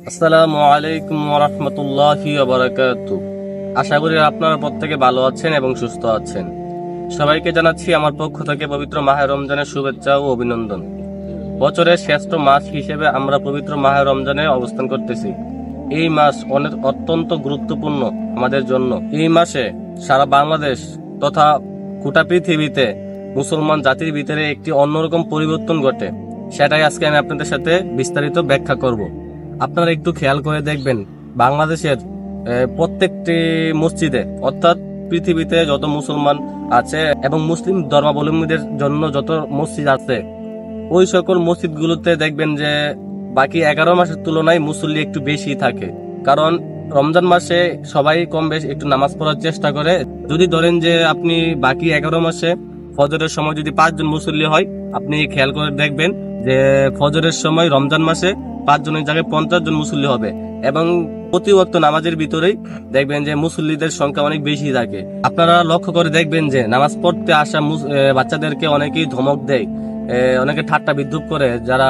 আসসালামু আলাইকুম ওয়া রাহমাতুল্লাহি ওয়া বারাকাতুহু। আশা করি আপনারা প্রত্যেকে ভালো আছেন এবং সুস্থ আছেন। সবাইকে জানাচ্ছি আমার পক্ষ থেকে পবিত্র মাহে রমজানের শুভেচ্ছা ও অভিনন্দন। বছরের শ্রেষ্ঠ মাস হিসেবে আমরা পবিত্র মাহে রমজানে অবস্থান করতেছি। এই মাস অত্যন্ত গুরুত্বপূর্ণ আমাদের জন্য। এই মাসে সারা বাংলাদেশ তথা গোটা পৃথিবীতে মুসলমান জাতির ভিতরে একটি অন্যরকম পরিবর্তন ঘটে। সেটাই আজকে আমি আপনাদের সাথে বিস্তারিত ব্যাখ্যা করব। আপনারা একটু খেয়াল করে দেখবেন, বাংলাদেশের প্রত্যেকটি মসজিদে অর্থাৎ পৃথিবীতে যত মুসলমান আছে এবং মুসলিম ধর্মাবলম্বীদের জন্য যত মসজিদ আছে, ওই সকল মসজিদগুলোতে দেখবেন যে বাকি 11 মাসের তুলনায় মুসল্লি একটু বেশি থাকে। কারণ রমজান মাসে সবাই কম বেশ একটু নামাজ পড়ার চেষ্টা করে। যদি ধরেন যে আপনি বাকি 11 মাসে ফজরের সময় যদি 5 জন মুসল্লি হয়, আপনি খেয়াল করে দেখবেন যে ফজরের সময় রমজান মাসে 5 জনের জায়গায় 50 জন মুসল্লি হবে এবং প্রতি ওয়াক্ত নামাজের ভিতরেই দেখবেন যে মুসল্লিদের সংখ্যা অনেক বেশি থাকে। আপনারা লক্ষ্য করে দেখবেন যে নামাজ পড়তে আসা বাচ্চাদেরকে অনেকেই ধমক দেয়, অনেকে ঠাট্টা বিদ্রুপ করে যারা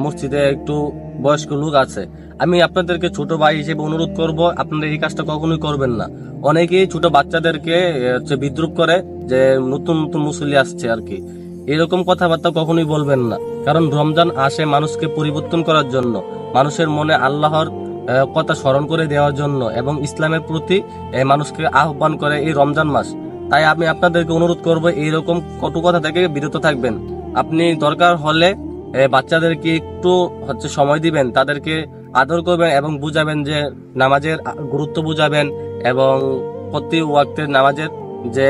মসজিদে একটু বয়স্ক লোক আছে। আমি আপনাদেরকে ছোট ভাই হিসেবে অনুরোধ করব, আপনারা এই কাজটা কখনোই করবেন না। অনেকেই ছোট বাচ্চাদেরকে বিদ্রুপ করে যে নতুন নতুন মুসল্লি আসছে আর কি, এরকম কথাবার্তা কখনোই বলবেন না। কারণ রমজান আসে মানুষকে পরিবর্তন করার জন্য, মানুষের মনে আল্লাহর কথা স্মরণ করে দেওয়ার জন্য এবং ইসলামের প্রতি মানুষকে আহ্বান করে এই রমজান মাস। তাই আমি আপনাদেরকে অনুরোধ করব এইরকম কটু কথা থেকে বিরত থাকবেন। আপনি দরকার হলে বাচ্চাদেরকে একটু সময় দিবেন, তাদেরকে আদর করবেন এবং বুঝাবেন যে নামাজের গুরুত্ব বুঝাবেন এবং প্রতি ওয়াক্তের নামাজের যে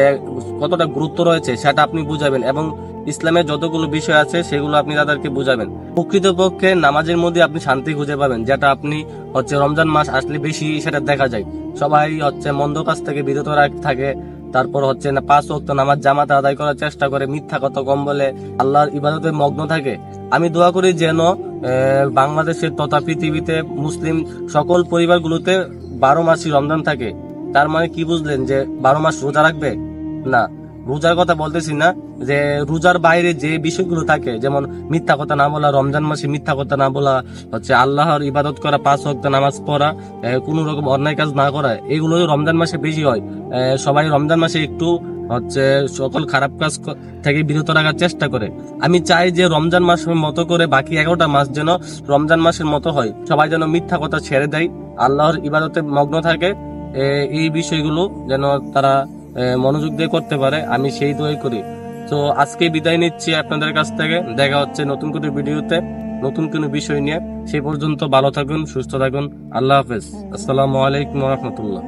কতটা গুরুত্ব রয়েছে সেটা আপনি বুঝাবেন এবং ইসলামের যতগুলো বিষয় আছে সেগুলো আপনি তাদেরকে বুঝাবেন। প্রকৃতপক্ষে নামাজের মধ্যে আপনি শান্তি খুঁজে পাবেন, যেটা আপনি রমজান মাস আসলে বেশি সেটা দেখা যায়। সবাই মন্দ কাজ থেকে বিরত থাকে, তারপর না 5 ওয়াক্ত নামাজ জামাতে আদায় করার চেষ্টা করে, মিথ্যা কথা কম বলে, আল্লাহর ইবাদতে মগ্ন থাকে। আমি দোয়া করি যেন বাংলাদেশের তথা পৃথিবীতে মুসলিম সকল পরিবারগুলোতে 12 মাসই রমজান থাকে। তার মানে কি বুঝলেন যে 12 মাস রোজা রাখবে না? রোজার কথা বলতেছি না, যে রোজার বাইরে যে বিষয়গুলো থাকে, যেমন মিথ্যা কথা না বলা, রমজান মাসে মিথ্যা কথা না বলা, আল্লাহর ইবাদত করা, 5 ওয়াক্ত নামাজ পড়া, কোনো রকম অন্যায় কাজ না করা, এগুলো রমজান মাসে বেশি হয়। সবাই রমজান মাসে একটু সকল খারাপ কাজ থেকে বিরত রাখার চেষ্টা করে। আমি চাই যে রমজান মাসের মতো করে বাকি 11টা মাস যেন রমজান মাসের মতো হয়, সবাই যেন মিথ্যা কথা ছেড়ে দেয়, আল্লাহর ইবাদতে মগ্ন থাকে। এই বিষয়গুলো যেন তারা মনোযোগ দিয়ে করতে পারে, আমি সেই দোয়াই করি। তো আজকে বিদায় নিচ্ছি আপনাদের কাছ থেকে। দেখা হচ্ছে নতুন কোনো ভিডিওতে নতুন কোনো বিষয় নিয়ে। সেই পর্যন্ত ভালো থাকুন, সুস্থ থাকুন। আল্লাহ হাফেজ। আসসালামু আলাইকুম ওয়া রাহমাতুল্লাহ।